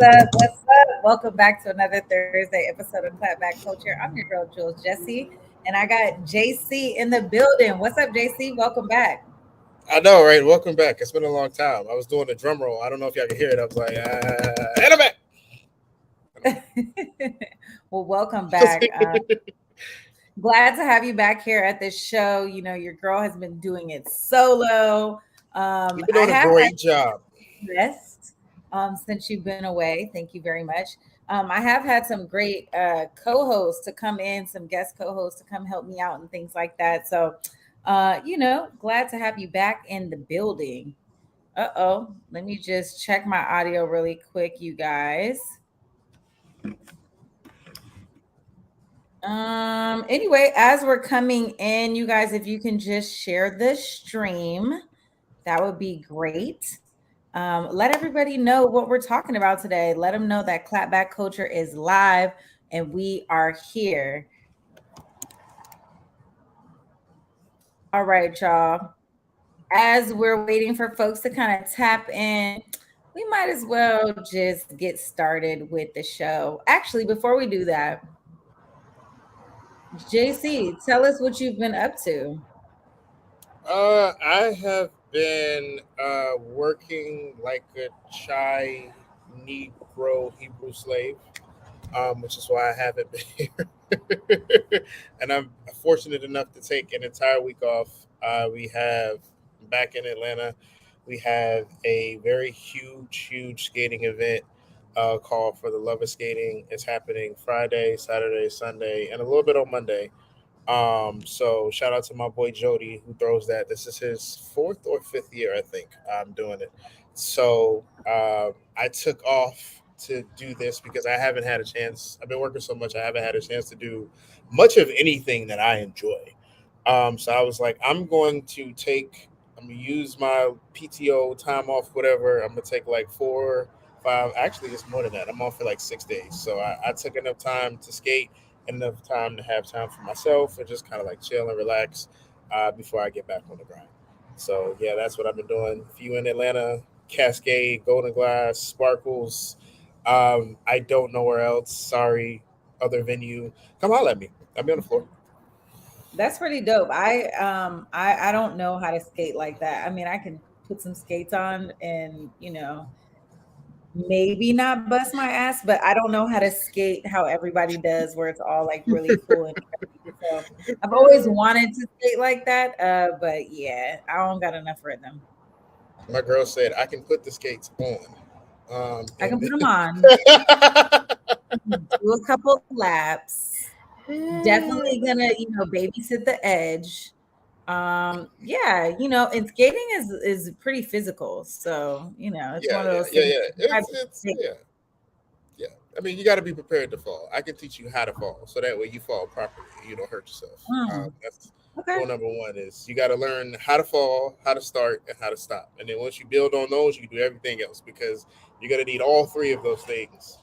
up? What's up? Welcome back to another Thursday episode of Clapback Culture. I'm your girl, Jules Jessie, and I got JC in the building. What's up, JC? Welcome back. I know, right? Welcome back. It's been a long time. I was doing the drum roll. I don't know if y'all can hear it. I was like, and I'm back. Well, welcome back. Glad to have you back here at this show. You know, your girl has been doing it solo. You've been I doing a have had great job. rest since you've been away. Thank you very much. I have had some great co-hosts to come in, some guest co-hosts to come help me out and things like that. So, glad to have you back in the building. Uh-oh, let me just check my audio really quick, you guys. Anyway, as we're coming in, you guys, if you can just share the stream, that would be great. Let everybody know what we're talking about today. Let them know that Clapback Culture is live and we are here. All right, y'all. As we're waiting for folks to kind of tap in, we might as well just get started with the show. Actually, before we do that, JC, tell us what you've been up to. I have been working like a Chai Negro Hebrew slave, which is why I haven't been here. And I'm fortunate enough to take an entire week off. We have back in Atlanta, we have a very huge skating event called for the Love of Skating. It's happening Friday, Saturday, Sunday, and a little bit on Monday. So shout out to my boy Jody who throws that. This is his fourth or fifth year, I think, I'm doing it. So I took off to do this because I haven't had a chance. I've been working so much, I haven't had a chance to do much of anything that I enjoy. So I was like, I'm gonna use my PTO time off, whatever. I'm gonna take like 4, 5. Actually, it's more than that. I'm off for like 6 days. So I took enough time to skate, enough time to have time for myself and just kind of like chill and relax before I get back on the grind. So yeah, that's what I've been doing. If you in Atlanta, Cascade, Golden Glass, Sparkles. I don't know where else. Sorry, other venue. Come holler at me. I'll be on the floor. That's pretty dope. I don't know how to skate like that. I mean, I can put some skates on and, maybe not bust my ass, but I don't know how to skate how everybody does, where it's all like really cool and crazy. So I've always wanted to skate like that, but yeah, I don't got enough rhythm. My girl said I can put the skates on. I can And put them on, do a couple laps. Definitely gonna, babysit the edge. Yeah, and skating is pretty physical, so it's one of those things. yeah. It's yeah. I mean, you got to be prepared to fall. I can teach you how to fall, so that way you fall properly and you don't hurt yourself. Mm, That's okay. rule number one is you got to learn how to fall, how to start, and how to stop. And then once you build on those, you can do everything else because you're gonna need all three of those things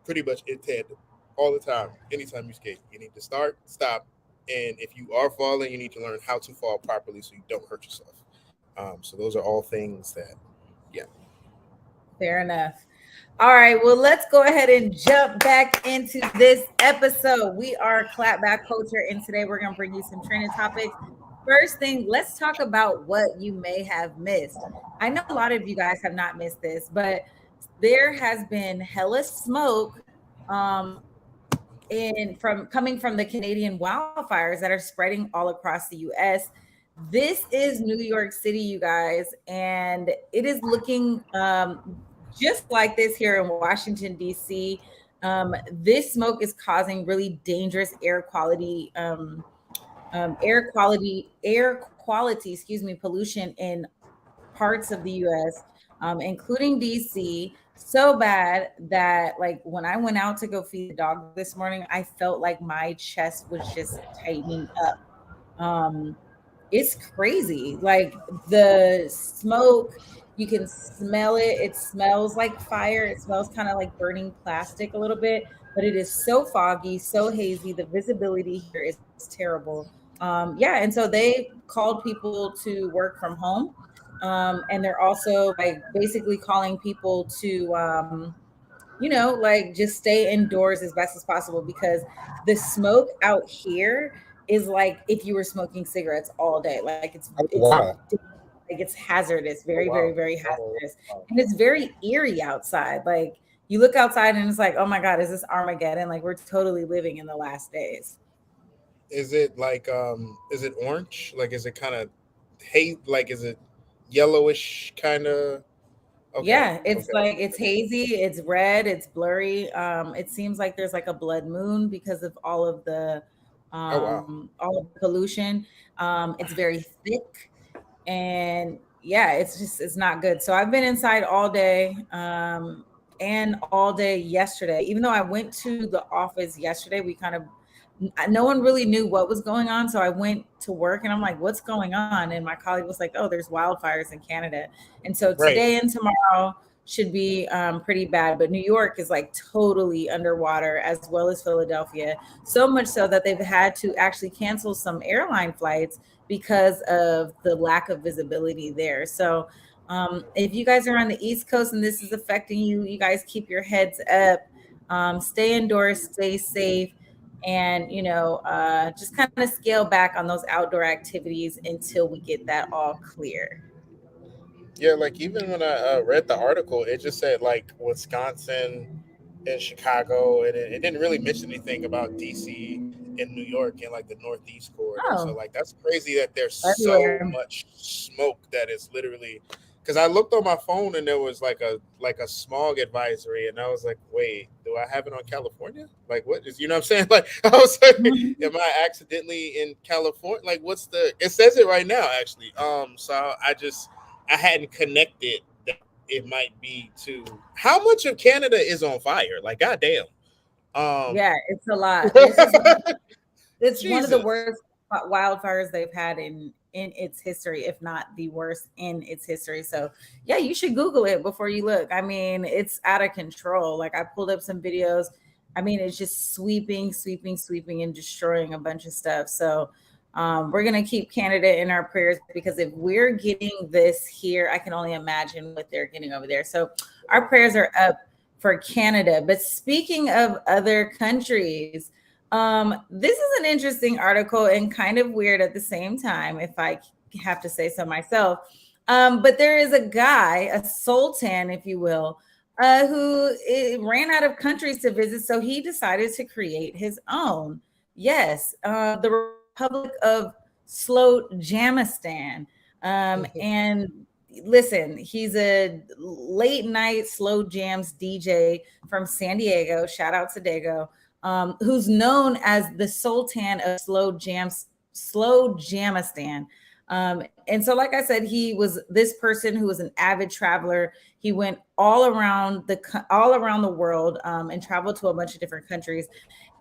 pretty much in tandem all the time. Anytime you skate, you need to start, stop, and if you are falling, you need to learn how to fall properly so you don't hurt yourself. So those are all things that, yeah. Fair enough. All right, well, let's go ahead and jump back into this episode. We are Clapback Culture, and today we're going to bring you some trending topics. First thing, let's talk about what you may have missed. I know a lot of you guys have not missed this, but there has been hella smoke um, from coming from the Canadian wildfires that are spreading all across the US. This is New York City, you guys, and it is looking just like this here in Washington, D.C. This smoke is causing really dangerous air quality, pollution in parts of the US, including DC, so bad that like when I went out to go feed the dog this morning, I felt like my chest was just tightening up. It's crazy. Like the smoke, you can smell it. It smells like fire. It smells kind of like burning plastic a little bit, but it is so foggy, so hazy. The visibility here is terrible. Yeah, and so they called people to work from home. And they're also like basically calling people to like just stay indoors as best as possible because the smoke out here is like if you were smoking cigarettes all day. Like Oh it's wow. like it's hazardous, Oh very, very, wow. very Oh hazardous. wow. And it's very eerie outside. Like you look outside and it's like, oh my God, is this Armageddon? Like we're totally living in the last days. Is it like is it orange? Like is it kind of hate like is it yellowish kind of? Okay. Yeah, it's Okay. like it's hazy, it's red, it's blurry. It seems like there's like a blood moon because of Oh wow. all of the pollution. It's very thick and yeah, it's not good. So I've been inside all day, and all day yesterday. Even though I went to the office yesterday, we kind of no one really knew what was going on. So I went to work and I'm like, what's going on? And my colleague was like, oh, there's wildfires in Canada. And so Right. today and tomorrow should be pretty bad. But New York is like totally underwater, as well as Philadelphia. So much so that they've had to actually cancel some airline flights because of the lack of visibility there. So if you guys are on the East Coast and this is affecting you, you guys keep your heads up, stay indoors, stay safe, and just kind of scale back on those outdoor activities until we get that all clear. Yeah, like even when I read the article, it just said like Wisconsin and Chicago, and it didn't really mention anything about DC and New York and like the Northeast corridor. So Oh, like that's crazy that there's so everywhere. much smoke that is literally. Because I looked on my phone and there was like a smog advisory, and I was like, wait, do I have it on California? Like, what is, you know what I'm saying? Like, I was like, Mhm. am I accidentally in California? Like, what's the? It says it right now, actually. So I hadn't connected that it might be to how much of Canada is on fire. Like, goddamn. Um, Yeah, it's a lot. This is it's one of the Jesus. worst wildfires they've had in its history, if not the worst in its history. So yeah, you should Google it before you look. I mean, it's out of control. Like I pulled up some videos. I mean, it's just sweeping, sweeping, sweeping, and destroying a bunch of stuff. So we're gonna keep Canada in our prayers because if we're getting this here, I can only imagine what they're getting over there. So our prayers are up for Canada. But speaking of other countries, this is an interesting article and kind of weird at the same time, if I have to say so myself. But there is a guy, a sultan, if you will, who ran out of countries to visit, so he decided to create his own. Yes, the Republic of Slowjamistan. And listen, he's a late night slow jams DJ from San Diego. Shout out to Dago, who's known as the Sultan of Slow Jamistan. And so, like I said, he was this person who was an avid traveler. He went all around the world, and traveled to a bunch of different countries.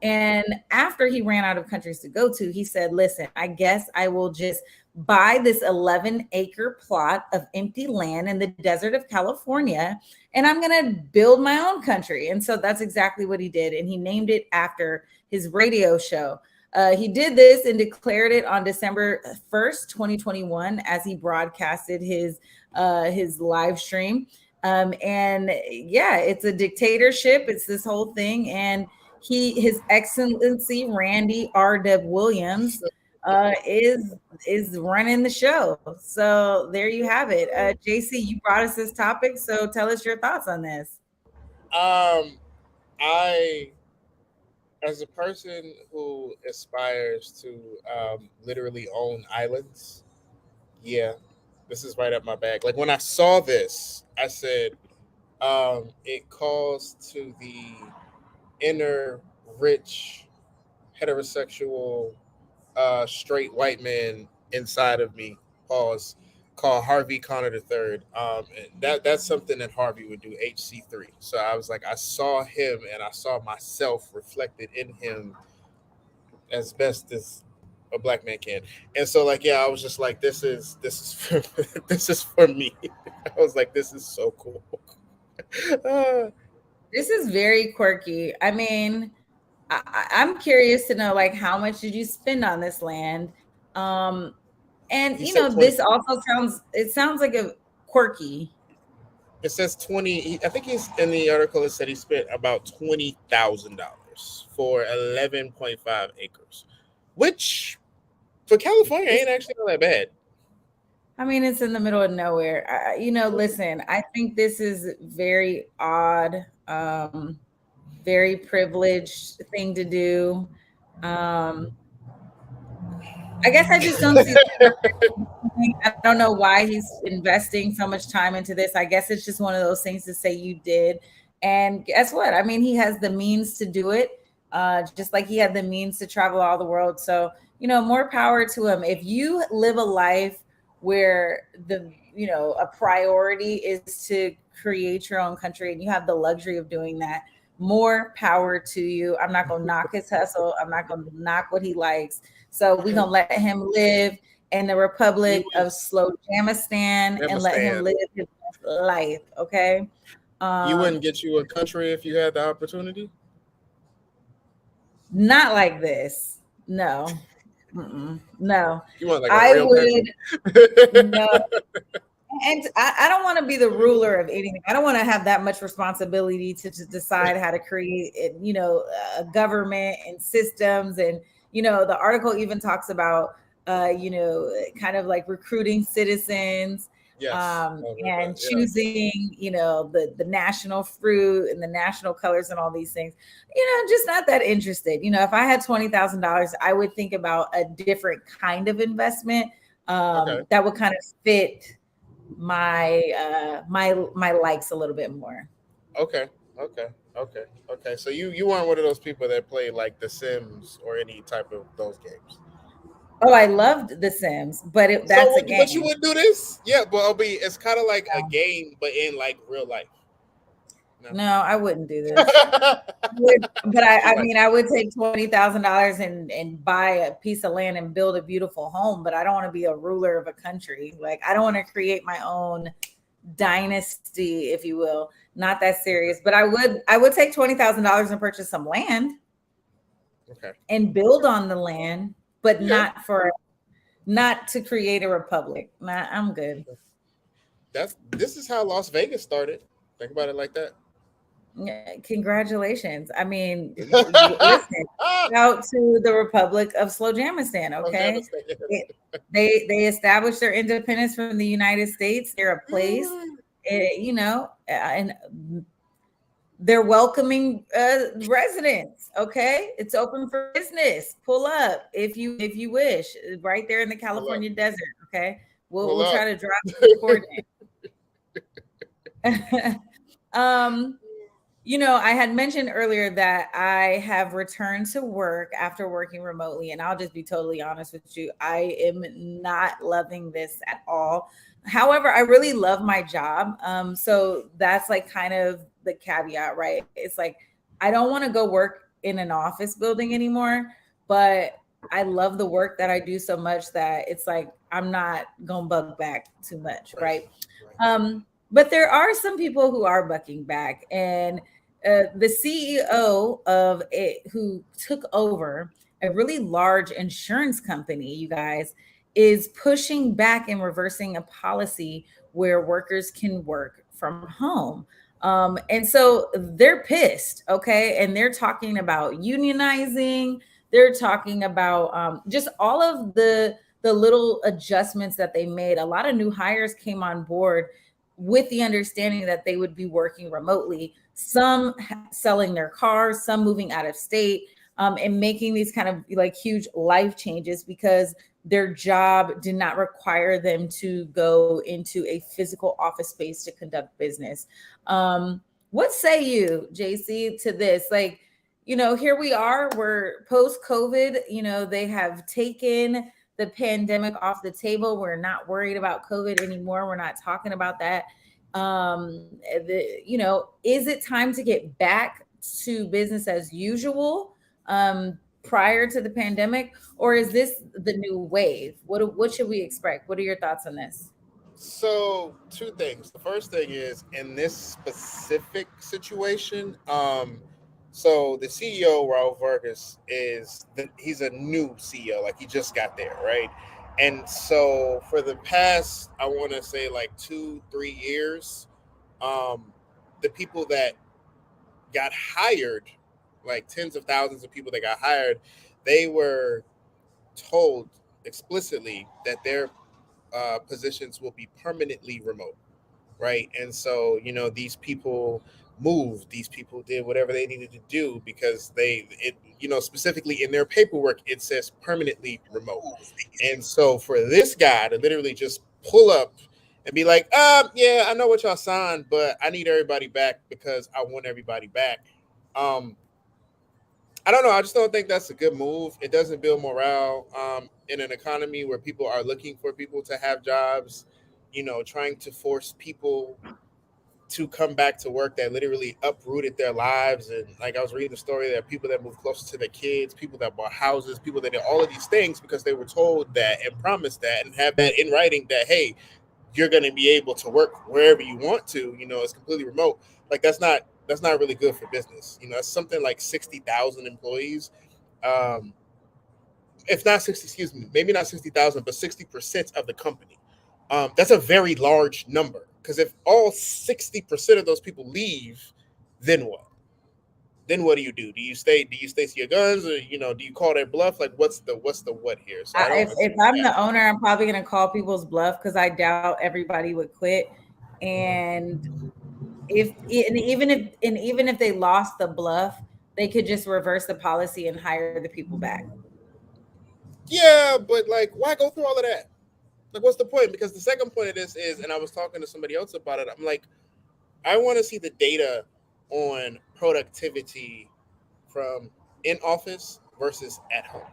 And after he ran out of countries to go to, he said, "Listen, I guess I will just buy this 11-acre plot of empty land in the desert of California, and I'm going to build my own country." And so that's exactly what he did. And he named it after his radio show. He did this and declared it on December 1st, 2021, as he broadcasted his live stream. And yeah, it's a dictatorship. It's this whole thing. And his excellency Randy R. Williams is running the show. So there you have it. JC, you brought us this topic, so tell us your thoughts on this. um, I as a person who aspires to literally own islands, yeah, this is right up my bag. Like when I saw this, I said, it calls to the inner rich heterosexual straight white man inside of me. Pause. Called Harvey Connor the third. And that's something that Harvey would do. HC3. So I was like, I saw him and I saw myself reflected in him as best as a black man can. And so like, yeah, I was just like, this is for, this is for me. I was like, this is so cool. Uh, This is very quirky. I mean, I'm curious to know like how much did you spend on this land? Um, and he said this 20. also sounds like a quirky. It says 20. I think he's in the article. It said he spent about $20,000 for 11.5 acres, which for California ain't actually all that bad. I mean, it's in the middle of nowhere. Listen, I think this is very odd, very privileged thing to do. Um, I guess I just don't see the purpose. I don't know why he's investing so much time into this. I guess it's just one of those things to say you did. And guess what? I mean, he has the means to do it, just like he had the means to travel all the world. So, more power to him. If you live a life where a priority is to create your own country and you have the luxury of doing that, more power to you. I'm not going to knock his hustle. I'm not going to knock what he likes. So we're going to let him live in the Republic of Slowjamistan and let him live his life. Okay. You wouldn't get you a country if you had the opportunity? Not like this. No. No. You want like a real would. No. And I don't want to be the ruler of anything. I don't want to have that much responsibility to decide how to create, a government and systems. And, the article even talks about, kind of like recruiting citizens, and choosing, the national fruit and the national colors and all these things. Just not that interested. If I had $20,000, I would think about a different kind of investment that would kind of fit my likes a little bit more. Okay. So you weren't one of those people that play like The Sims or any type of those games. Oh, I loved The Sims, but that's a game. But you would do this? Yeah, but it's kind of like a game, but in like real life. No, I wouldn't do this. I would take $20,000 and buy a piece of land and build a beautiful home. But I don't want to be a ruler of a country. Like, I don't want to create my own dynasty, if you will. Not that serious. But I would take $20,000 and purchase some land. Okay. And build on the land, but not to create a republic. Nah, I'm good. This is how Las Vegas started. Think about it like that. Yeah, congratulations. I mean, listen, out to the Republic of Slowjamistan, okay? They established their independence from the United States. They're a place, and they're welcoming residents, okay? It's open for business. Pull up if you wish, right there in the California desert, okay? We'll try to drop the coordinates. I had mentioned earlier that I have returned to work after working remotely, and I'll just be totally honest with you. I am not loving this at all. However, I really love my job. So that's like kind of the caveat, right? It's like, I don't want to go work in an office building anymore, but I love the work that I do so much that it's like, I'm not going to bug back too much, right? But there are some people who are bucking back, and the CEO of it, who took over a really large insurance company, you guys, is pushing back and reversing a policy where workers can work from home. And so they're pissed, okay? And they're talking about unionizing. They're talking about just all of the little adjustments that they made. A lot of new hires came on board with the understanding that they would be working remotely, some selling their cars, some moving out of state, and making these kind of like huge life changes because their job did not require them to go into a physical office space to conduct business. What say you, JC, to this? Like, here we are, we're post-COVID, they have taken the pandemic off the table. We're not worried about COVID anymore. We're not talking about that. Is it time to get back to business as usual prior to the pandemic, or is this the new wave? What should we expect? What are your thoughts on this? So, two things. The first thing is, in this specific situation, so the CEO, Raul Vargas, he's a new CEO, like he just got there, right? And so for the past, I want to say like 2-3 years, the people that got hired, like tens of thousands of people that got hired, they were told explicitly that their positions will be permanently remote, right? And so, these people moved, these people did whatever they needed to do because specifically in their paperwork, it says permanently remote. And so for this guy to literally just pull up and be like, yeah, I know what y'all signed, but I need everybody back because I want everybody back. Um, I don't know. I just don't think that's a good move. It doesn't build morale in an economy where people are looking for people to have jobs. Trying to force people to come back to work that literally uprooted their lives. And like I was reading the story, there are people that moved closer to their kids, people that bought houses, people that did all of these things because they were told that and promised that and have that in writing that, hey, you're going to be able to work wherever you want to. It's completely remote. Like that's not really good for business. It's something like 60,000 employees. Um, if not 60, excuse me, maybe not 60,000, but 60% of the company. That's a very large number because if all 60% of those people leave, then what? Then what do you do? Do you stay? Do you stay to your guns, or do you call their bluff? Like, what's the what here? So I don't If understand I'm that. the owner, I'm probably gonna call people's bluff because I doubt everybody would quit. And even if they lost the bluff, they could just reverse the policy and hire the people back. Yeah, but like, why go through all of that? Like, what's the point? Because the second point of this is, and I was talking to somebody else about it. I'm like, I want to see the data on productivity from in office versus at home.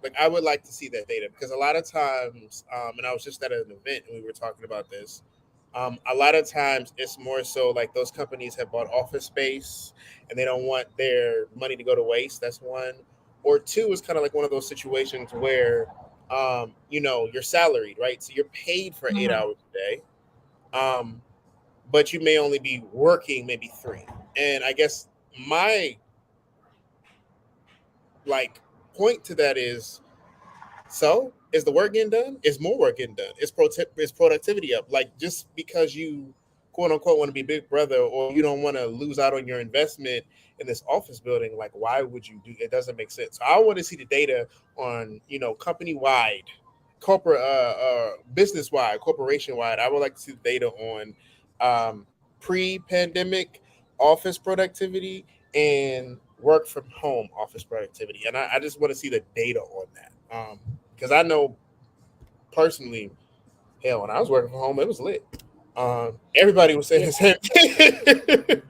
Like, I would like to see that data because a lot of times, and I was just at an event and we were talking about this. A lot of times, it's more so like those companies have bought office space and they don't want their money to go to waste. That's one. Or two is kind of like one of those situations where, you're salaried, right? So you're paid for 8 hours a day. Um, but you may only be working maybe three. And I guess my like point to that is, so is the work getting done? Is more work getting done? Is productivity up? Like just because you quote unquote want to be big brother or you don't want to lose out on your investment in this office building, like why would you do it? Doesn't make sense. So I want to see the data on, company wide, corporate business wide, corporation wide. I would like to see the data on pre-pandemic office productivity and work from home office productivity. And I just want to see the data on that. Because I know personally, hell, when I was working from home, it was lit. Everybody was saying Yeah. the same thing.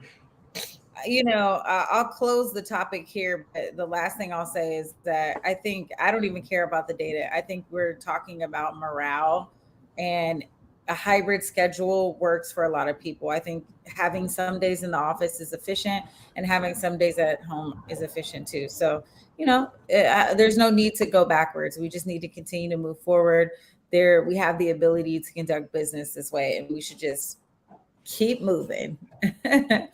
I'll close the topic here, but the last thing I'll say is that I don't even care about the data. I think we're talking about morale, and a hybrid schedule works for a lot of people. I think having some days in the office is efficient, and having some days at home is efficient too. So, there's no need to go backwards. We just need to continue to move forward. We have the ability to conduct business this way, and we should just keep moving. All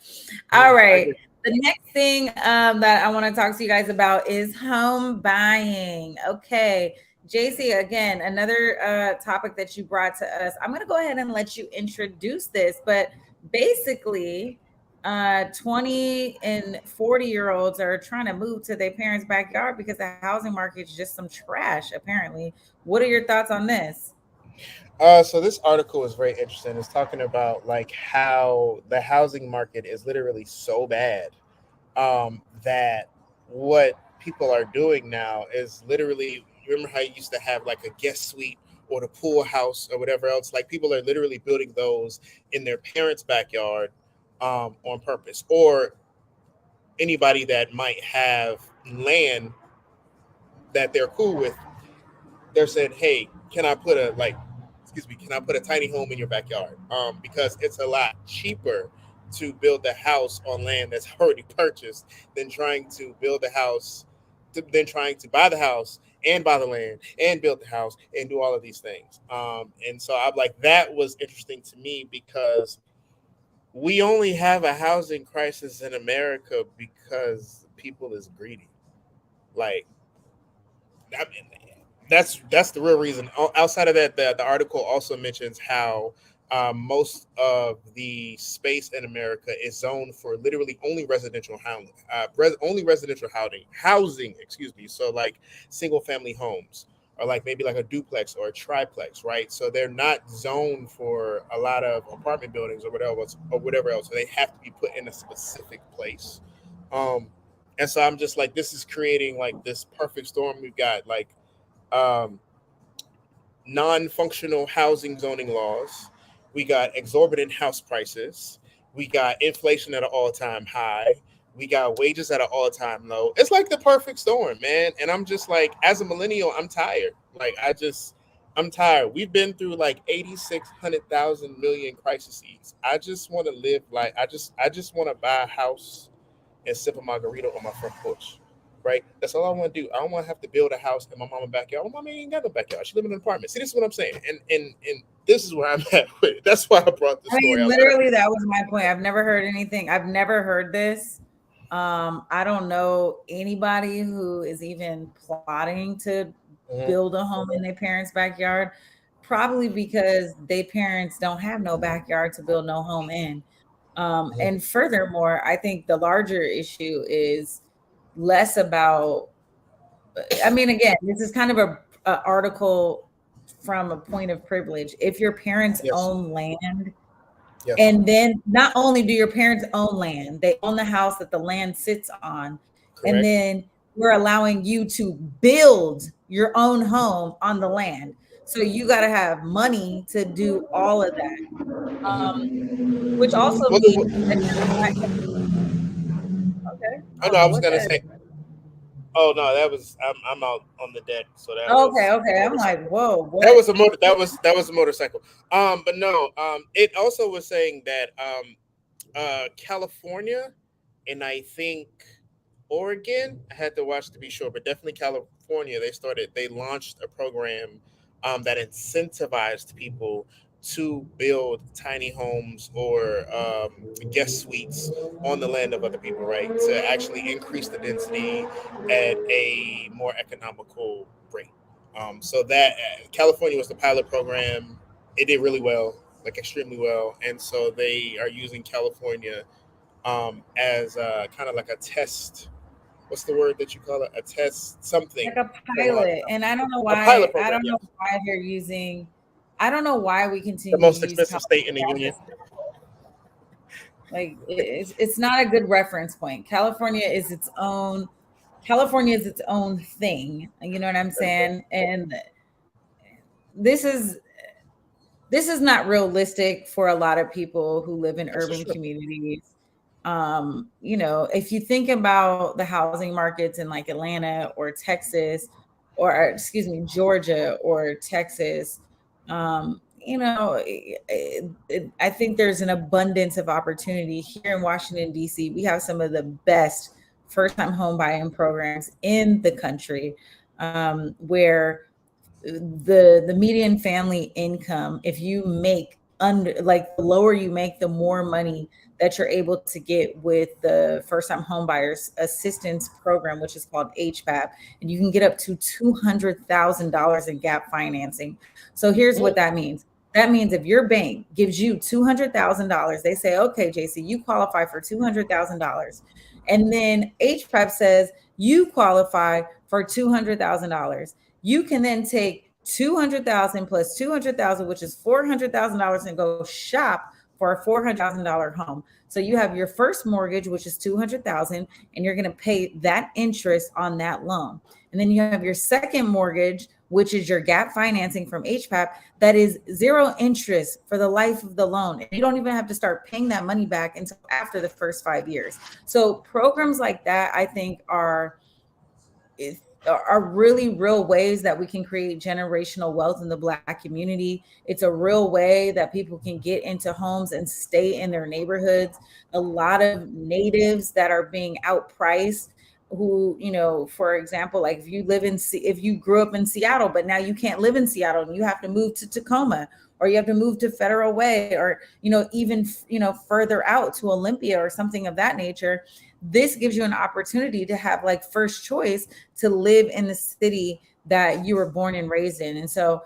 I right. agree. The next thing that I want to talk to you guys about is home buying. Okay. JC, again, another topic that you brought to us. I'm going to go ahead and let you introduce this, but basically, 20 and 40-year-olds are trying to move to their parents' backyard because the housing market is just some trash, apparently. What are your thoughts on this? So this article is very interesting. It's talking about like how the housing market is literally so bad that what people are doing now is literally, remember how you used to have like a guest suite or the pool house or whatever else? Like people are literally building those in their parents' backyard on purpose, or anybody that might have land that they're cool with. They're saying, "Hey, can I put a like, excuse me, can I put a tiny home in your backyard?" Because it's a lot cheaper to build a house on land that's already purchased than trying to build a house, than trying to buy the house and buy the land and build the house and do all of these things. And so I'm like, that was interesting to me because we only have a housing crisis in America because people is greedy. Like, I mean, that's the real reason. Outside of that, the article also mentions how most of the space in America is zoned for literally only residential housing, only residential housing, excuse me. So like single family homes, or like maybe like a duplex or a triplex, right? So they're not zoned for a lot of apartment buildings or whatever else. So they have to be put in a specific place. Um, and so I'm just like, this is creating like this perfect storm. We've got like um, non-functional housing zoning laws. We got exorbitant house prices. We got inflation at an all-time high. We got wages at an all-time low. It's like the perfect storm, man. And I'm just like, as a millennial, I'm tired. Like I'm tired. We've been through like 86,100,000 million crises. I just want to live like I just want to buy a house and sip a margarita on my front porch. Right? That's all I want to do. I don't want to have to build a house in my mama's backyard. My mama ain't got no backyard. She live in an apartment. See, this is what I'm saying. And this is where I'm at with it. That's why I brought this I story mean, out. literally, that was my point. I've never heard anything. I've never heard this. I don't know anybody who is even plotting to Mhm, build a home in their parents' backyard, probably because their parents don't have no backyard to build no home in. mhm. And furthermore, I think the larger issue is less about, I mean, again, this is kind of a article from a point of privilege. If your parents Yes. own land, Yes. and then not only do your parents own land, they own the house that the land sits on. And Correct. then we're allowing you to build your own home on the land. So you got to have money to do all of that, um, which also Well, means that you're not, okay. I I know. don't I know was what gonna that is. say. Oh no, that was I'm out on the deck. So that Okay, was a okay. I'm like, motorcycle. whoa, That what? was a motor. That was a motorcycle. But no. It also was saying that California, and I think Oregon. I had to watch to be sure, but definitely California. They launched a program that incentivized people to build tiny homes or guest suites on the land of other people, right? To actually increase the density at a more economical rate. So that California was the pilot program. It did really well, like extremely well, and so they are using California as kind of like a test. What's the word that you call it? A test something Like a for a lot of pilot. And I don't know a pilot why, I program. don't know Yes, why they're using, I don't know why we the continue to most use expensive state in the California. union. Like it's not a good reference point. California is its own thing. You know what I'm saying? And this is this is not realistic for a lot of people who live in That's for urban sure. communities. If you think about the housing markets in like Atlanta or Texas, or excuse me, Georgia or Texas, I think there's an abundance of opportunity here in Washington, D.C. We have some of the best first time home buying programs in the country, where the median family income, if you make under, like, the lower you make, the more money that you're able to get with the first time home buyers assistance program, which is called HPAP, and you can get up to $200,000 in gap financing. So here's what Mm, that means. That means if your bank gives you $200,000, they say, okay, JC, you qualify for $200,000. And then HPAP says you qualify for $200,000. You can then take 200,000 plus 200,000, which is $400,000, and go shop for a $400,000 home. So you have your first mortgage, which is 200,000, and you're going to pay that interest on that loan. And then you have your second mortgage, which is your gap financing from HPAP, that is zero interest for the life of the loan. And you don't even have to start paying that money back until after the first 5 years. So programs like that, I think, are really real ways that we can create generational wealth in the Black community. It's a real way that people can get into homes and stay in their neighborhoods. A lot of natives that are being outpriced, who, for example, like if you grew up in Seattle, but now you can't live in Seattle and you have to move to Tacoma, or you have to move to Federal Way, or even further out to Olympia or something of that nature. This gives you an opportunity to have like first choice to live in the city that you were born and raised in. And so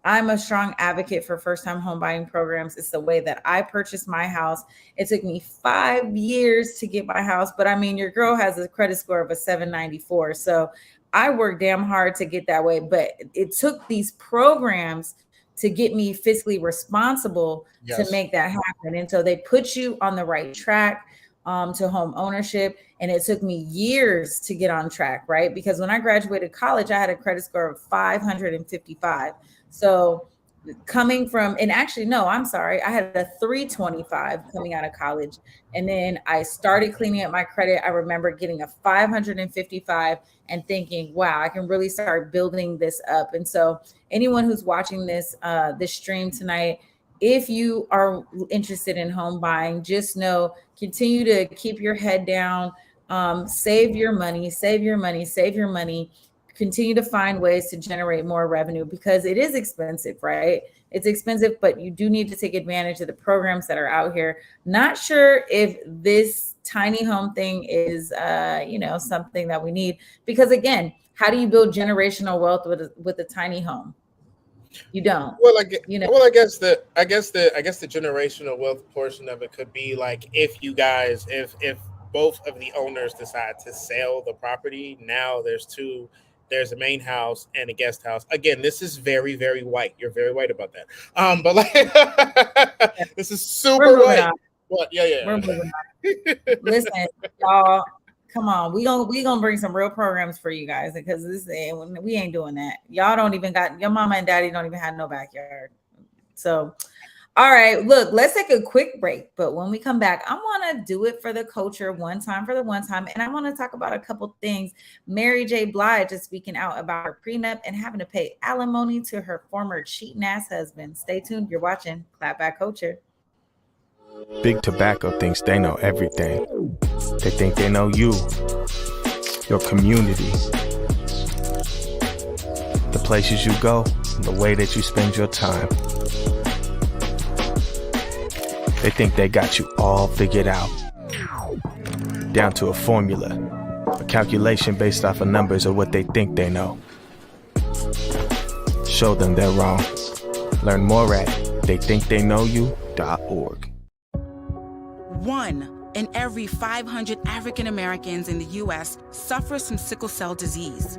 I'm a strong advocate for first-time home buying programs. It's the way that I purchased my house. It took me 5 years to get my house, but I mean, your girl has a credit score of a 794. So I worked damn hard to get that way, but it took these programs to get me fiscally responsible to Yes. make that happen. And so they put you on the right track to home ownership. And it took me years to get on track, right? Because when I graduated college, I had a credit score of 555. So coming from, and actually, no, I'm sorry, I had a 325 coming out of college. And then I started cleaning up my credit. I remember getting a 555 and thinking, wow, I can really start building this up. And so anyone who's watching this stream tonight, if you are interested in home buying, just know, continue to keep your head down, save your money, save your money, save your money, continue to find ways to generate more revenue, because it is expensive, right? It's expensive, but you do need to take advantage of the programs that are out here. Not sure if this tiny home thing is, something that we need, because again, how do you build generational wealth with a tiny home? You don't. Well, I guess the generational wealth portion of it could be like, if you guys, if both of the owners decide to sell the property, now there's a main house and a guest house. Again, this is very, very white. You're very white about that. But like, this is super white. On. What? Yeah. We're moving on. Listen, y'all, come on. We gonna bring some real programs for you guys, because we ain't doing that. Y'all don't even got, your mama and daddy don't even have no backyard. So, all right, look, let's take a quick break. But when we come back, I want to do it for the culture one time, and I want to talk about a couple things. Mary J. Blige is speaking out about her prenup and having to pay alimony to her former cheating ass husband. Stay tuned. You're watching Clapback Culture. Big Tobacco thinks they know everything. They think they know you, your community, the places you go, and the way that you spend your time. They think they got you all figured out, down to a formula, a calculation based off of numbers of what they think they know. Show them they're wrong. Learn more at theythinktheyknowyou.org. 1 in every 500 African Americans in the U.S. suffers from sickle cell disease.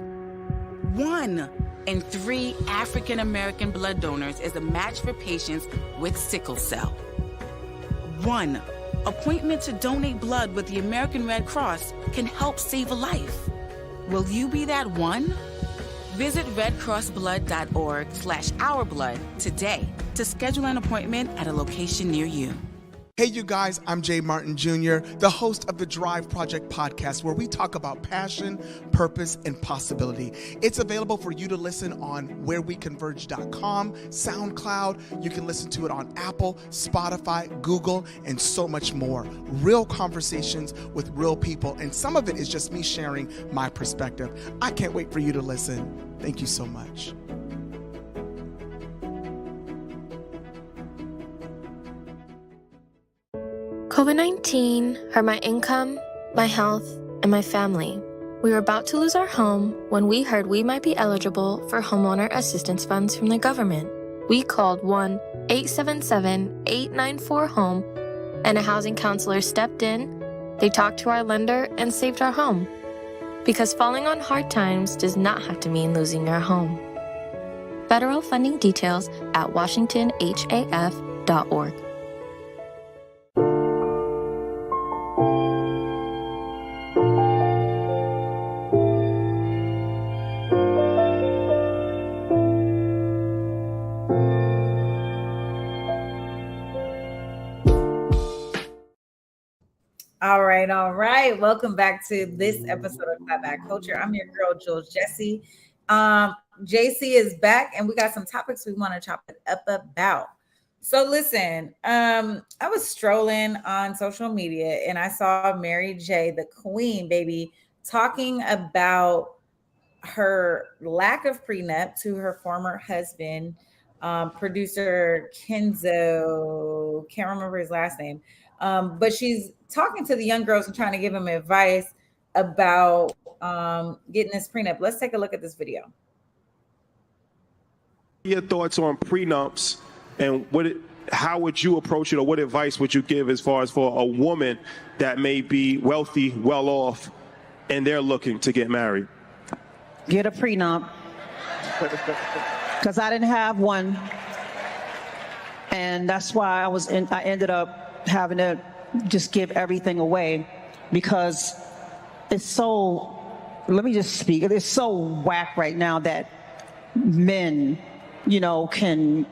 1 in 3 African American blood donors is a match for patients with sickle cell. 1 appointment to donate blood with the American Red Cross can help save a life. Will you be that one? Visit redcrossblood.org/ourblood today to schedule an appointment at a location near you. Hey, you guys, I'm Jay Martin Jr., the host of the Drive Project podcast, where we talk about passion, purpose, and possibility. It's available for you to listen on wherewecnverge.com, SoundCloud. You can listen to it on Apple, Spotify, Google, and so much more. Real conversations with real people, and some of it is just me sharing my perspective. I can't wait for you to listen. Thank you so much. COVID-19 hurt my income, my health, and my family. We were about to lose our home when we heard we might be eligible for homeowner assistance funds from the government. We called 1-877-894-HOME, and a housing counselor stepped in. They talked to our lender and saved our home. Because falling on hard times does not have to mean losing your home. Federal funding details at washingtonhaf.org. All right. Welcome back to this episode of Clapback Culture. I'm your girl, Jessie. JC is back, and we got some topics we want to chop it up about. So listen, I was strolling on social media, and I saw Mary J, the queen, baby, talking about her lack of prenup to her former husband, producer Kenzo. Can't remember his last name. But she's talking to the young girls and trying to give them advice about getting this prenup. Let's take a look at this video. your thoughts on prenups and how would you approach it, or what advice would you give as far as for a woman that may be wealthy, well off, and they're looking to get married? Get a prenup, because I didn't have one, and that's why I ended up having to just give everything away, because it's so, let me just speak, it's so whack right now that men, can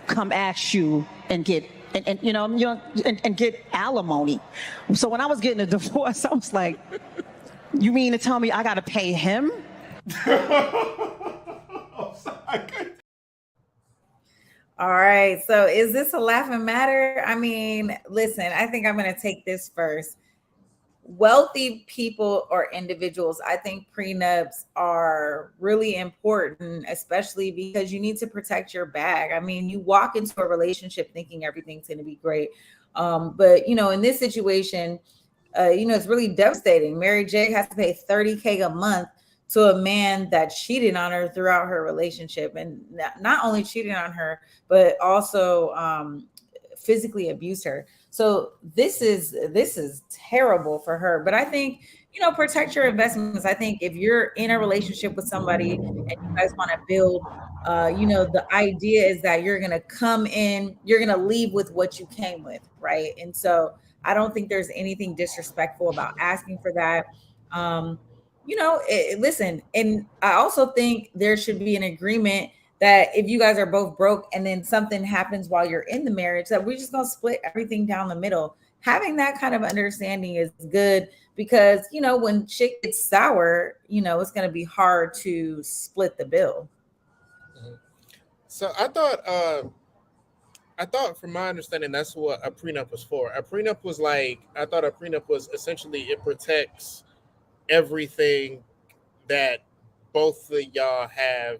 come ask you and get and get alimony. So when I was getting a divorce, I was like, you mean to tell me I got to pay him? All right. So is this a laughing matter? I mean, listen, I think I'm going to take this first. Wealthy people or individuals, I think prenups are really important, especially because you need to protect your bag. I mean, you walk into a relationship thinking everything's going to be great. But, in this situation, it's really devastating. Mary J has to pay $30K a month to a man that cheated on her throughout her relationship, and not only cheated on her, but also physically abused her. So this is terrible for her. But I think, protect your investments. I think if you're in a relationship with somebody and you guys want to build, the idea is that you're going to come in, you're going to leave with what you came with, right? And so I don't think there's anything disrespectful about asking for that. Listen, and I also think there should be an agreement that if you guys are both broke and then something happens while you're in the marriage, that we're just going to split everything down the middle. Having that kind of understanding is good, because, when shit gets sour, it's going to be hard to split the bill. So I thought from my understanding, that's what a prenup was for. I thought a prenup was essentially, it protects everything that both of y'all have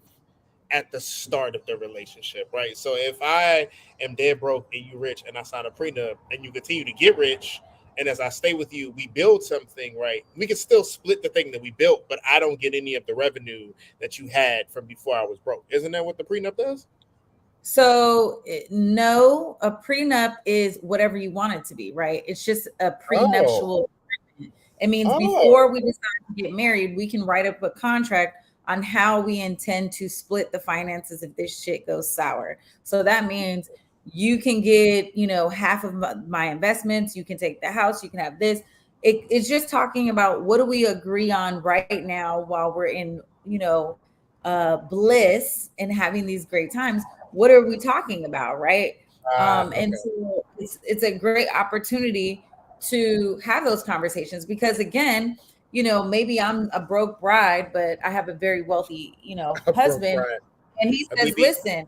at the start of the relationship, right? So if I am dead broke and you rich and I sign a prenup and you continue to get rich, and as I stay with you, we build something, right? We can still split the thing that we built, but I don't get any of the revenue that you had from before I was broke. Isn't that what the prenup does? So no, a prenup is whatever you want it to be, right? It's just a prenuptial agreement. It means before we decide to get married, we can write up a contract on how we intend to split the finances if this shit goes sour. So that means you can get, half of my investments, you can take the house, you can have this. It's just talking about what do we agree on right now while we're in, bliss and having these great times. What are we talking about, right? And so it's a great opportunity to have those conversations, because again, maybe I'm a broke bride, but I have a very wealthy, husband. And he says, listen,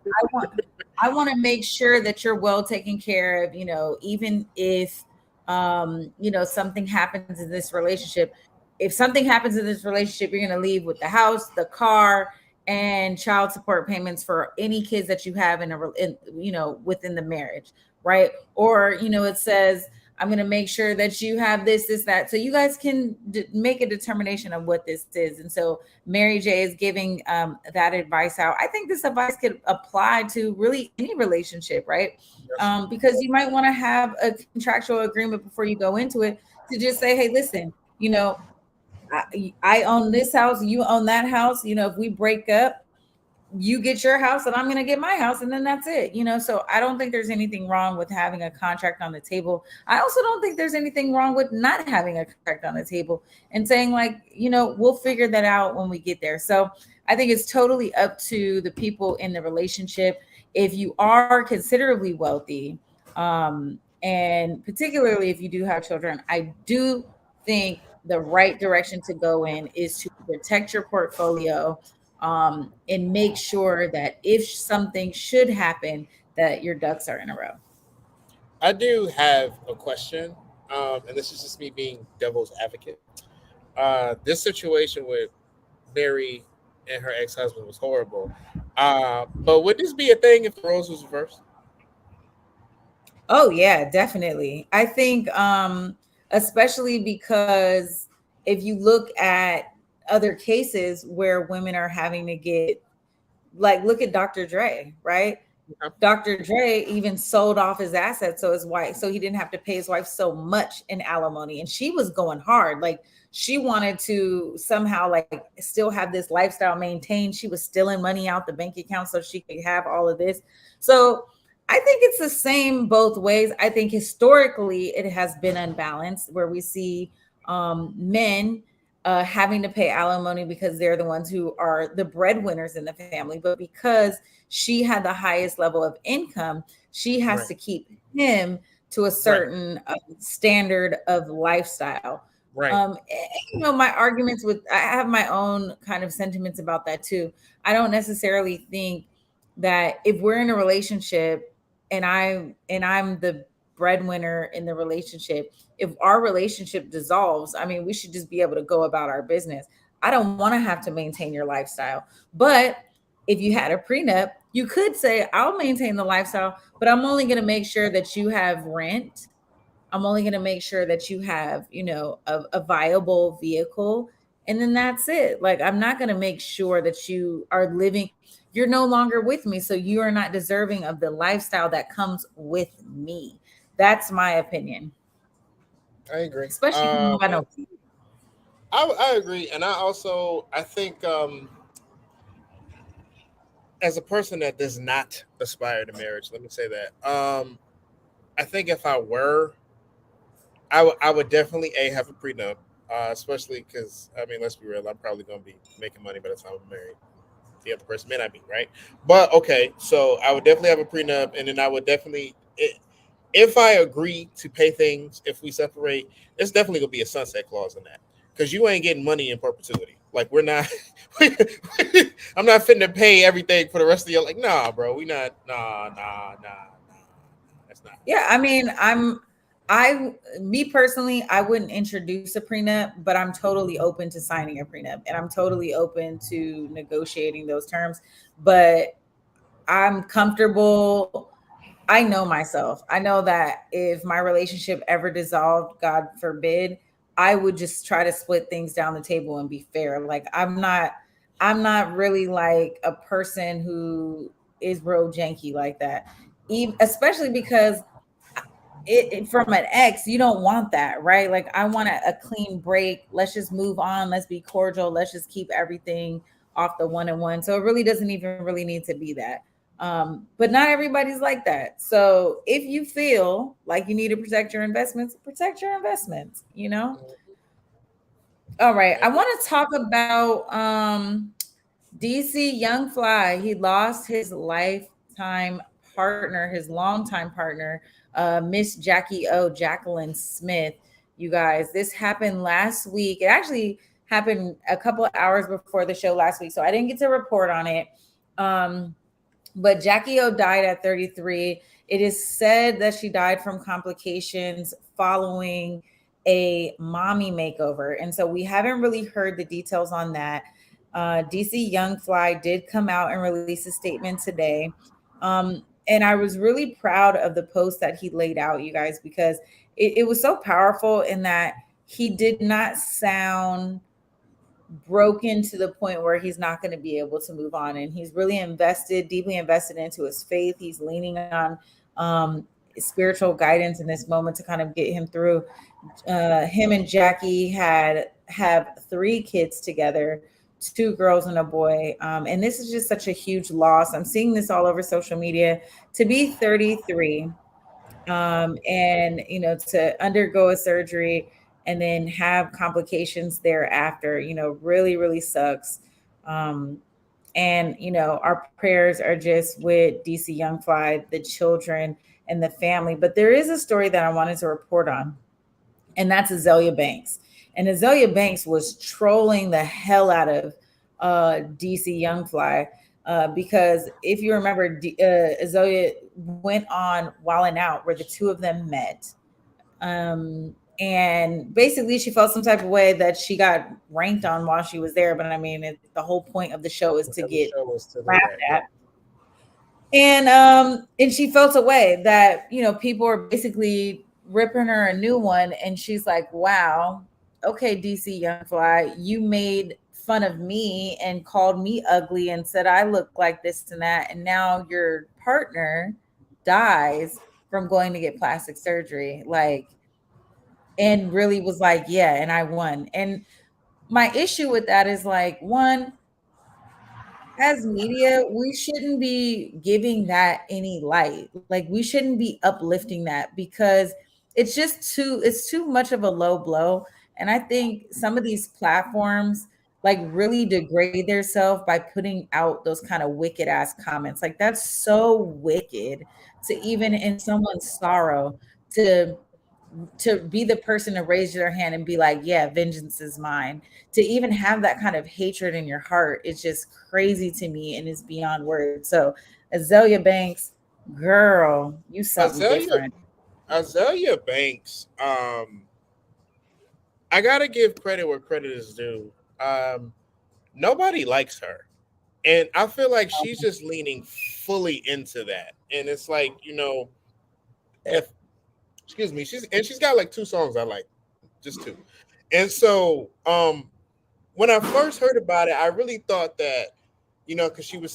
I want to make sure that you're well taken care of, even if, something happens in this relationship. If something happens in this relationship, you're going to leave with the house, the car, and child support payments for any kids that you have within the marriage, right? Or, it says, I'm going to make sure that you have this, that. So you guys can make a determination of what this is. And so Mary J is giving that advice out. I think this advice could apply to really any relationship, right? Yes. Because you might want to have a contractual agreement before you go into it to just say, hey, listen, I own this house, you own that house. If we break up, you get your house and I'm going to get my house, and then that's it. So I don't think there's anything wrong with having a contract on the table. I also don't think there's anything wrong with not having a contract on the table and saying we'll figure that out when we get there. So I think it's totally up to the people in the relationship. If you are considerably wealthy, and particularly if you do have children, I do think the right direction to go in is to protect your portfolio, and make sure that if something should happen, that your ducks are in a row. I do have a question, and this is just me being devil's advocate. This situation with Mary and her ex-husband was horrible. But would this be a thing if the roles was reversed? Oh, yeah, definitely. I think especially because if you look at other cases where women are having to get like look at Dr. Dre, right? Okay. Dr. Dre even sold off his assets so his wife, so he didn't have to pay his wife so much in alimony. And she was going hard. Like she wanted to somehow like still have this lifestyle maintained. She was stealing money out the bank account so she could have all of this. So I think it's the same both ways. I think historically it has been unbalanced where we see men having to pay alimony because they're the ones who are the breadwinners in the family. But because she had the highest level of income, she has Right. to keep him to a certain standard of lifestyle. Right. You know, my arguments with, I have my own kind of sentiments about that too. I don't necessarily think that if we're in a relationship and I'm the breadwinner in the relationship, if our relationship dissolves, I mean, we should just be able to go about our business. I don't want to have to maintain your lifestyle. But if you had a prenup, you could say, I'll maintain the lifestyle, but I'm only going to make sure that you have rent. I'm only going to make sure that you have, you know, a viable vehicle. And then that's it. Like, I'm not going to make sure that you are living, you're no longer with me. So you are not deserving of the lifestyle that comes with me. That's my opinion. I agree. Especially if you don't got no kids. I agree, and I think as a person that does not aspire to marriage, let me say that. I think if I were, I would definitely have a prenup, especially because I mean, let's be real, I'm probably going to be making money by the time I'm married. The other person may not be, right? But okay, so I would definitely have a prenup, and then I would definitely, if I agree to pay things, if we separate, there's definitely gonna be a sunset clause in that because you ain't getting money in perpetuity. Like we're not, I'm not finna pay everything for the rest of your, like, nah, bro, we not, nah. That's not. Yeah, I mean, me personally, I wouldn't introduce a prenup, but I'm totally open to signing a prenup and I'm totally open to negotiating those terms. But I'm comfortable. I know myself. I know that if my relationship ever dissolved, God forbid, I would just try to split things down the table and be fair. Like I'm not really like a person who is real janky like that. Especially because it from an ex, you don't want that, right? Like I want a clean break. Let's just move on. Let's be cordial. Let's just keep everything off the one and one. So it really doesn't even really need to be that. But not everybody's like that. So if you feel like you need to protect your investments, protect your investments, you know? All right. I want to talk about DC Young Fly. He lost his lifetime partner, his longtime partner, Miss Jacqueline Smith. You guys, this happened last week. It actually happened a couple of hours before the show last week, so I didn't get to report on it. But Jackie O died at 33. It is said that she died from complications following a mommy makeover. And so we haven't really heard the details on that. DC Young Fly did come out and release a statement today. And I was really proud of the post that he laid out, you guys, because it was so powerful in that he did not sound broken to the point where he's not going to be able to move on. And he's really deeply invested into his faith. He's leaning on spiritual guidance in this moment to kind of get him through. Him and Jackie have 3 kids together, 2 girls and a boy. And this is just such a huge loss. I'm seeing this all over social media. To be 33 and, you know, to undergo a surgery and then have complications thereafter, you know, really, really sucks. And, you know, our prayers are just with DC Young Fly, the children and the family. But there is a story that I wanted to report on, and that's Azalea Banks. And Azalea Banks was trolling the hell out of DC Young Fly because if you remember, Azalea went on Wild 'N Out where the two of them met. And basically she felt some type of way that she got ranked on while she was there. But I mean, the whole point of the show is to get laughed at. And she felt a way that, you know, people are basically ripping her a new one. And she's like, wow, okay, DC Young Fly, you made fun of me and called me ugly and said I look like this and that, and now your partner dies from going to get plastic surgery, like, and really was like, yeah, and I won. And my issue with that is like, one, as media, we shouldn't be giving that any light. Like, we shouldn't be uplifting that, because it's too much of a low blow. And I think some of these platforms like really degrade themselves by putting out those kind of wicked ass comments. Like, that's so wicked, to even in someone's sorrow, to be the person to raise their hand and be like, yeah, vengeance is mine. To even have that kind of hatred in your heart is just crazy to me, and it's beyond words. So Azalea Banks, girl, you something Azalea, different. Azalea Banks, I gotta give credit where credit is due. Nobody likes her, and I feel like she's just leaning fully into that. And it's like, if excuse me, she's got like two songs I like, just two. And so, when I first heard about it, I really thought that, because she was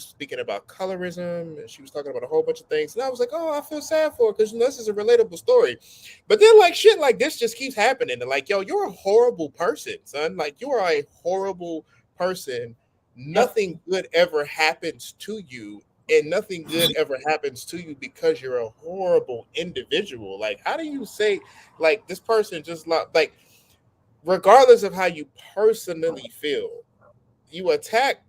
speaking about colorism, and she was talking about a whole bunch of things, and I was like, oh, I feel sad for her, because this is a relatable story. But then, like, shit like this just keeps happening, and like, yo, you're a horrible person, son. Like, you are a horrible person. Nothing good ever happens to you, and nothing good ever happens to you because you're a horrible individual. Like, how do you say, like, this person just like, regardless of how you personally feel, you attack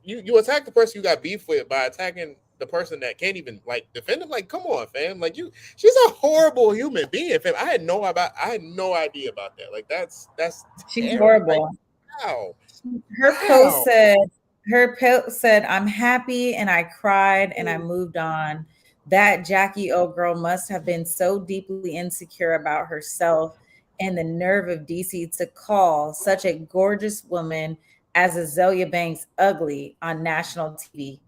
the person you got beef with by attacking the person that can't even like defend him. Like, come on, fam. Like, she's a horrible human being, fam. I had no idea about that. Like, that's She's terrible. horrible. Like, how? Her post said, I'm happy and I cried and I moved on. That Jackie O girl must have been so deeply insecure about herself, and the nerve of DC to call such a gorgeous woman as Azalea Banks ugly on national TV.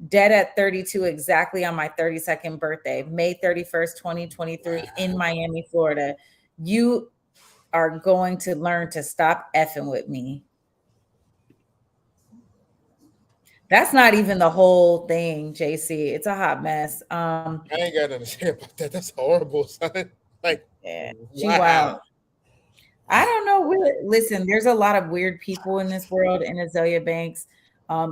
Dead at 32, exactly on my 32nd birthday, May 31st, 2023, in Miami, Florida. You are going to learn to stop effing with me. That's not even the whole thing, JC. It's a hot mess. I ain't got nothing to say about that. That's horrible, son. Like, Yeah, she wow. wild. I don't know. Listen, there's a lot of weird people in this world, and Azalea Banks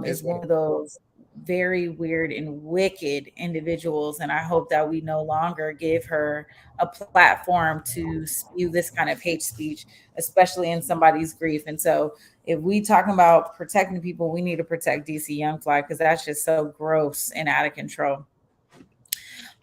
is one of those very weird and wicked individuals. And I hope that we no longer give her a platform to spew this kind of hate speech, especially in somebody's grief. And so, if we talking about protecting people, we need to protect DC Young Fly, because that's just so gross and out of control.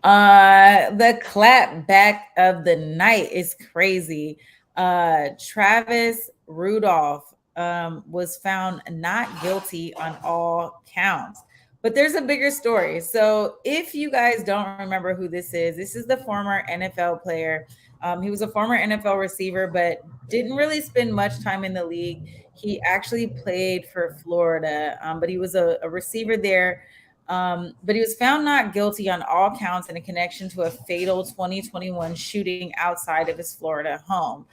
The clap back of the night is crazy. Travis Rudolph was found not guilty on all counts. But there's a bigger story. So if you guys don't remember who this is the former NFL player. He was a former NFL receiver, but didn't really spend much time in the league. He actually played for Florida, but he was a receiver there. But he was found not guilty on all counts in a connection to a fatal 2021 shooting outside of his Florida home.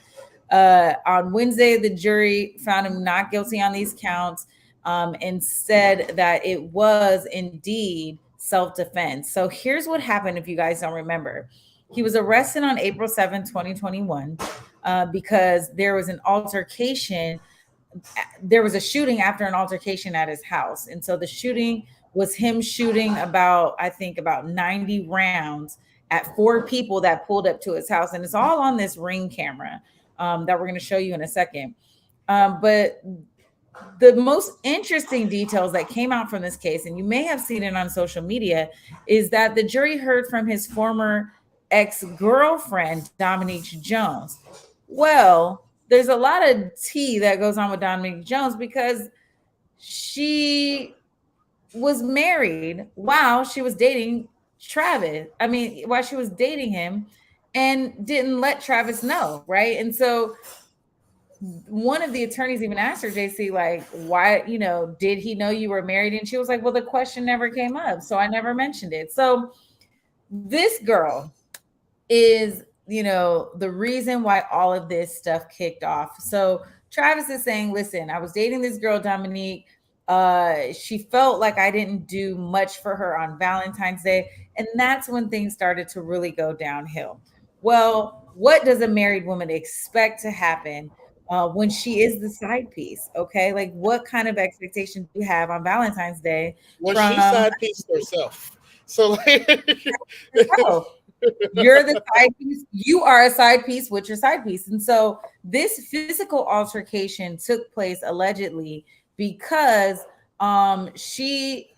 On Wednesday, the jury found him not guilty on these counts, and said that it was indeed self-defense. So here's what happened, if you guys don't remember. He was arrested on April 7, 2021, because there was an altercation. There was a shooting after an altercation at his house. And so the shooting was him shooting about 90 rounds at 4 people that pulled up to his house. And it's all on this Ring camera that we're going to show you in a second. But the most interesting details that came out from this case, and you may have seen it on social media, is that the jury heard from his former ex-girlfriend, Dominique Jones. Well, there's a lot of tea that goes on with Dominique Jones, because she was married while she was dating Travis. While she was dating him, and didn't let Travis know, right? And so one of the attorneys even asked her, JC, like, why, did he know you were married? And she was like, well, the question never came up, so I never mentioned it. So this girl is, the reason why all of this stuff kicked off. So Travis is saying, listen, I was dating this girl, Dominique. She felt like I didn't do much for her on Valentine's Day. And that's when things started to really go downhill. Well, what does a married woman expect to happen when she is the side piece? Okay. Like, what kind of expectation do you have on Valentine's Day? Well, from she side piece herself. So like you're the side piece. You are a side piece with your side piece. And so this physical altercation took place allegedly because she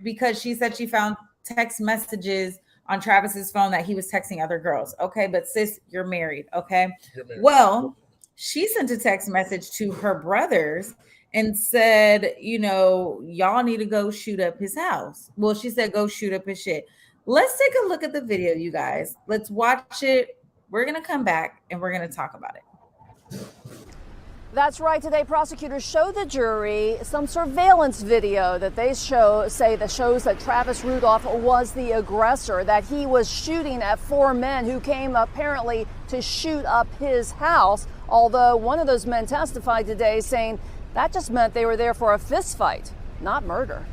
because she said she found text messages on Travis's phone that he was texting other girls. Okay, but sis, you're married. Okay. Well, she sent a text message to her brothers and said, y'all need to go shoot up his house. Well, she said, go shoot up his shit. Let's take a look at the video, you guys. Let's watch it. We're going to come back and we're going to talk about it. That's right. Today, prosecutors show the jury some surveillance video that they say that shows that Travis Rudolph was the aggressor, that he was shooting at 4 men who came apparently to shoot up his house. Although one of those men testified today saying that just meant they were there for a fist fight, not murder.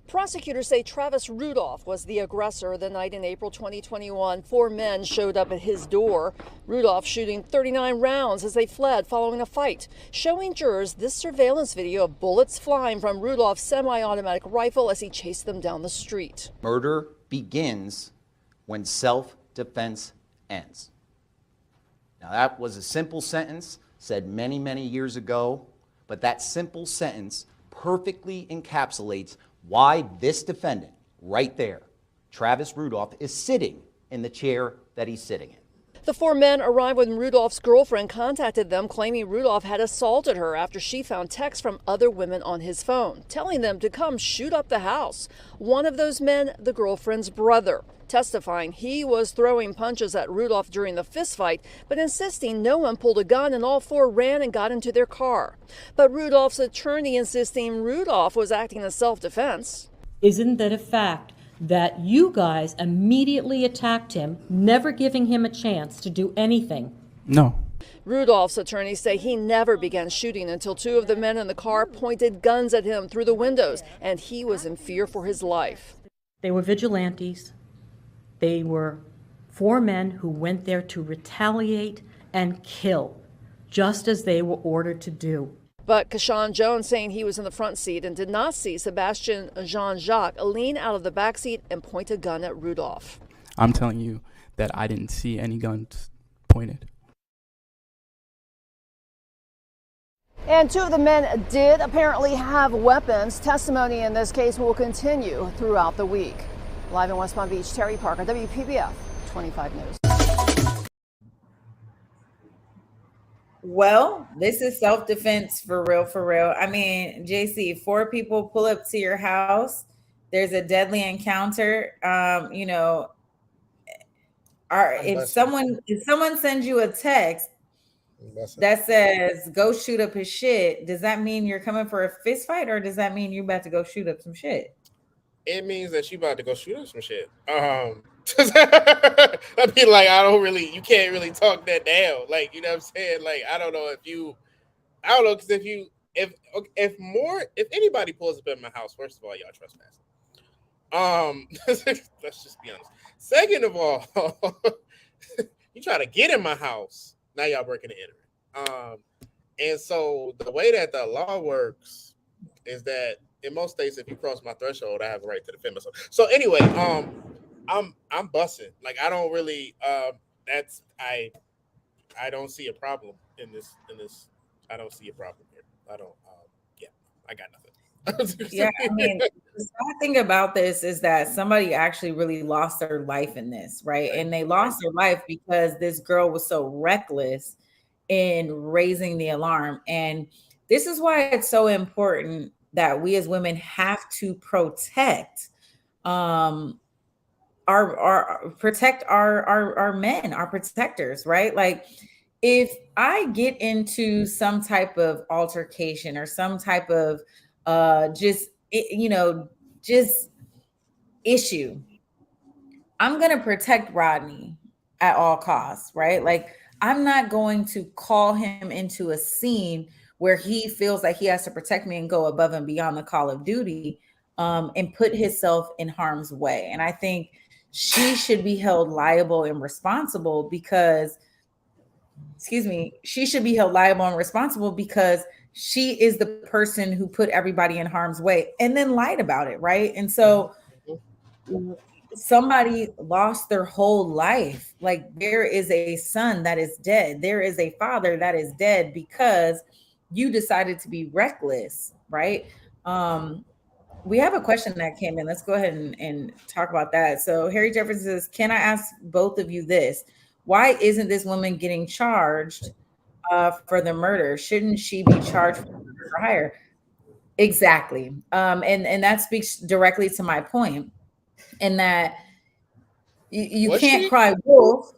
Prosecutors say Travis Rudolph was the aggressor the night in April 2021. 4 men showed up at his door, Rudolph shooting 39 rounds as they fled following a fight, showing jurors this surveillance video of bullets flying from Rudolph's semi-automatic rifle as he chased them down the street. Murder begins when self-defense ends. Now, that was a simple sentence said many, many years ago, but that simple sentence perfectly encapsulates why this defendant right there, Travis Rudolph, is sitting in the chair that he's sitting in. The 4 men arrived when Rudolph's girlfriend contacted them, claiming Rudolph had assaulted her after she found texts from other women on his phone, telling them to come shoot up the house. One of those men, the girlfriend's brother, testifying he was throwing punches at Rudolph during the fistfight, but insisting no one pulled a gun and all 4 ran and got into their car. But Rudolph's attorney insisting Rudolph was acting in self-defense. Isn't that a fact that you guys immediately attacked him, never giving him a chance to do anything? No. Rudolph's attorneys say he never began shooting until 2 of the men in the car pointed guns at him through the windows, and he was in fear for his life. They were vigilantes. They were 4 men who went there to retaliate and kill, just as they were ordered to do. But Kashawn Jones saying he was in the front seat and did not see Sebastian Jean-Jacques lean out of the back seat and point a gun at Rudolph. I'm telling you that I didn't see any guns pointed. And 2 of the men did apparently have weapons. Testimony in this case will continue throughout the week. Live in West Palm Beach, Terry Parker, WPBF 25 News. Well, this is self-defense for real, for real. I mean, JC, 4 people pull up to your house. There's a deadly encounter. If someone sends you a text that says go shoot up his shit, does that mean you're coming for a fist fight, or does that mean you're about to go shoot up some shit? It means that you about to go shoot up some shit. I mean, like, you can't really talk that down. Like, you know what I'm saying? Like, I don't know, because if anybody pulls up in my house, first of all, y'all trespassing. Let's just be honest. Second of all, you try to get in my house, now y'all breaking and entering. And so the way that the law works is that in most states, if you cross my threshold, I have a right to defend myself. So anyway, I'm bussing. Like, I don't really I don't see a problem in this. I don't see a problem here. I got nothing. Yeah, I mean, the sad thing about this is that somebody actually really lost their life in this, right? And they lost their life because this girl was so reckless in raising the alarm. And this is why it's so important that we as women have to protect our men, our protectors, right? Like, if I get into some type of altercation or some type of just issue, I'm gonna protect Rodney at all costs, right? Like, I'm not going to call him into a scene where he feels like he has to protect me and go above and beyond the call of duty, and put himself in harm's way. And I think she should be held liable and responsible because, she should be held liable and responsible because she is the person who put everybody in harm's way and then lied about it, right? And so somebody lost their whole life. Like, there is a son that is dead. There is a father that is dead because you decided to be reckless, right? We have a question that came in. Let's go ahead and talk about that. So Harry Jefferson says, can I ask both of you this? Why isn't this woman getting charged for the murder? Shouldn't she be charged for hire? Exactly. And that speaks directly to my point, in that you can't cry wolf.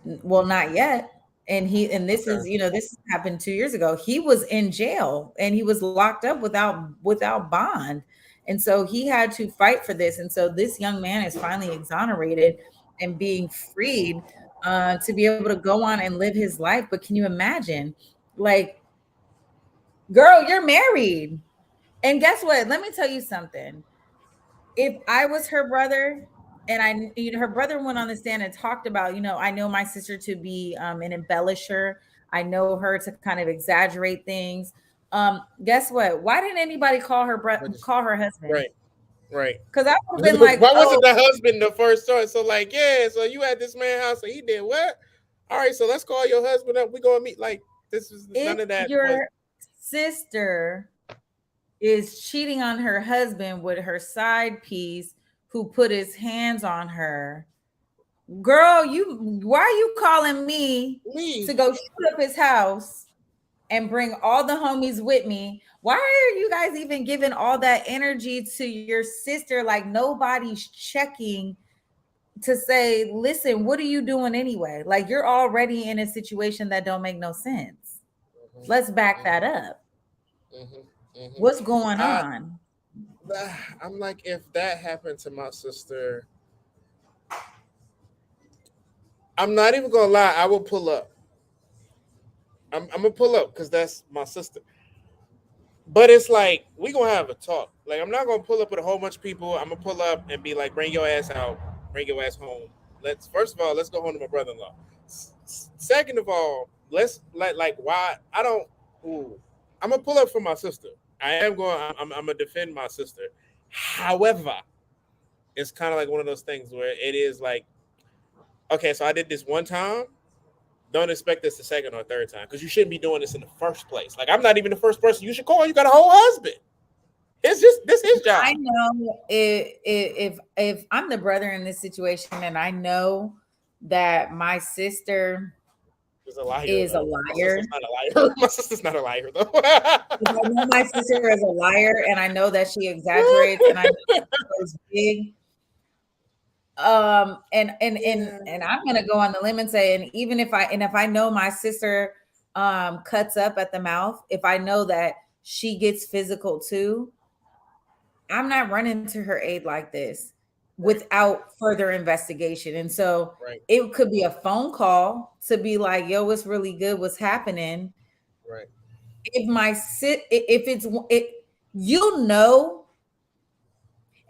Well, not yet. And this is, this happened 2 years ago. He was in jail and he was locked up without bond. And so he had to fight for this. And so this young man is finally exonerated and being freed to be able to go on and live his life. But can you imagine, like, girl, you're married. And guess what? Let me tell you something. If I was her brother, and her brother went on the stand and talked about, I know my sister to be an embellisher. I know her to kind of exaggerate things. Guess what? Why didn't anybody call her husband? Right. Because I would have been like, why wasn't the husband the first choice? So like, yeah, so you at this man's house, so he did what? All right, so let's call your husband up. We're gonna meet. Like, this is none of that. Your sister is cheating on her husband with her side piece who put his hands on her. Girl, why are you calling me to go shoot up his house and bring all the homies with me? Why are you guys even giving all that energy to your sister? Like, nobody's checking to say, listen, what are you doing anyway? Like, you're already in a situation that don't make no sense. Let's back that up. What's going on? I'm like, if that happened to my sister, I'm not even gonna lie, I will pull up. I'm gonna pull up because that's my sister. But it's like, we gonna have a talk. Like, I'm not gonna pull up with a whole bunch of people. I'm gonna pull up and be like, bring your ass out, bring your ass home. First of all, let's go home to my brother-in-law. Second of all, let's why I don't. I'm gonna pull up for my sister. I'm gonna defend my sister. However, it's kind of like one of those things where it is like, okay, so I did this one time. Don't expect this the second or third time, because you shouldn't be doing this in the first place. Like, I'm not even the first person you should call. You got a whole husband. It's just, this is job. I know if I'm the brother in this situation, and I know that my sister is a liar. My sister's not a liar, though. I know my sister is a liar, and I know that she exaggerates, and I know that she's big. And I'm gonna go on the limb and say, and even if I know my sister cuts up at the mouth, if I know that she gets physical too, I'm not running to her aid like this without further investigation. And so it could be a phone call to be like, yo, what's really good, what's happening. Right.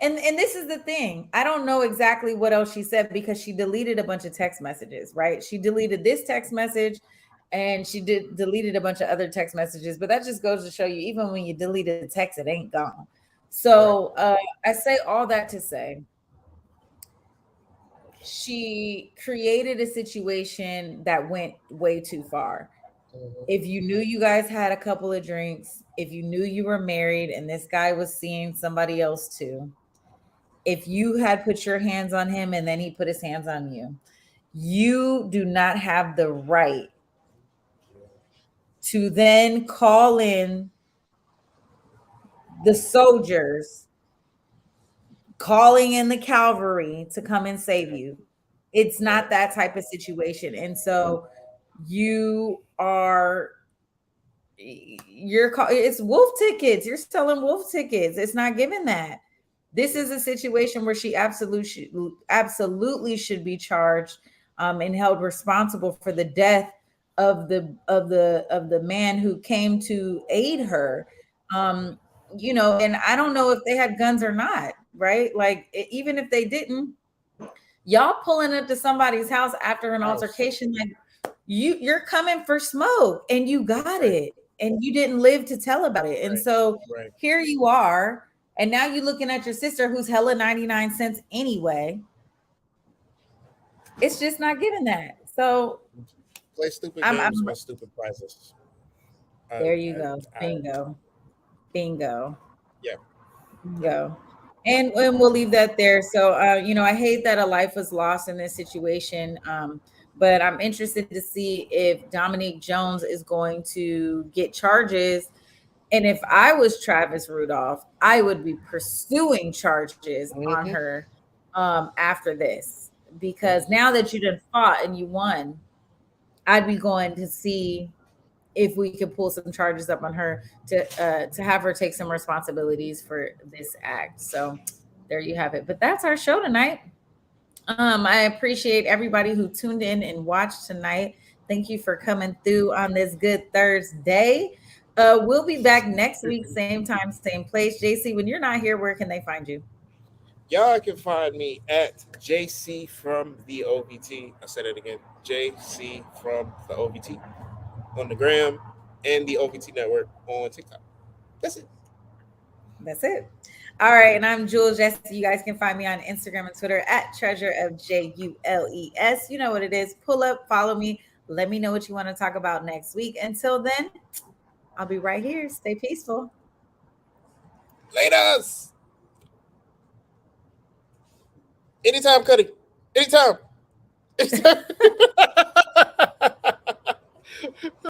And this is the thing. I don't know exactly what else she said, because she deleted a bunch of text messages, right? She deleted this text message, and she deleted a bunch of other text messages. But that just goes to show you, even when you delete a text, it ain't gone. So I say all that to say, she created a situation that went way too far. If you knew you guys had a couple of drinks, if you knew you were married and this guy was seeing somebody else too, if you had put your hands on him and then he put his hands on you, you do not have the right to then call in the soldiers, calling in the cavalry to come and save you. It's not that type of situation. And so it's wolf tickets. You're selling wolf tickets. It's not given that. This is a situation where she absolutely should be charged and held responsible for the death of the man who came to aid her. You know, and I don't know if they had guns or not, right? Like even if they didn't, y'all pulling up to somebody's house after an altercation, like you're coming for smoke and you got it and you didn't live to tell about it. And so here you are, and now you're looking at your sister who's hella 99 cents anyway. It's just not giving that. So play stupid games with stupid prizes. There you go. Bingo. Yeah. Bingo. And we'll leave that there. So, you know, I hate that a life was lost in this situation. But I'm interested to see if Dominique Jones is going to get charges. And if I was Travis Rudolph, I would be pursuing charges on her after this. Because now that you done fought and you won, I'd be going to see if we could pull some charges up on her to have her take some responsibilities for this act. So there you have it. But that's our show tonight. I appreciate everybody who tuned in and watched tonight. Thank you for coming through on this good Thursday. We'll be back next week, same time, same place. JC, when you're not here, where can they find you? Y'all can find me at JC from the OVT. I said it again, JC from the OVT on the gram and the OVT network on TikTok. That's it. That's it. All right. And I'm Jules Jessie. You guys can find me on Instagram and Twitter at Treasure of JULES. You know what it is. Pull up, follow me. Let me know what you want to talk about next week. Until then, I'll be right here. Stay peaceful. Laters. Anytime, Cuddy. Anytime.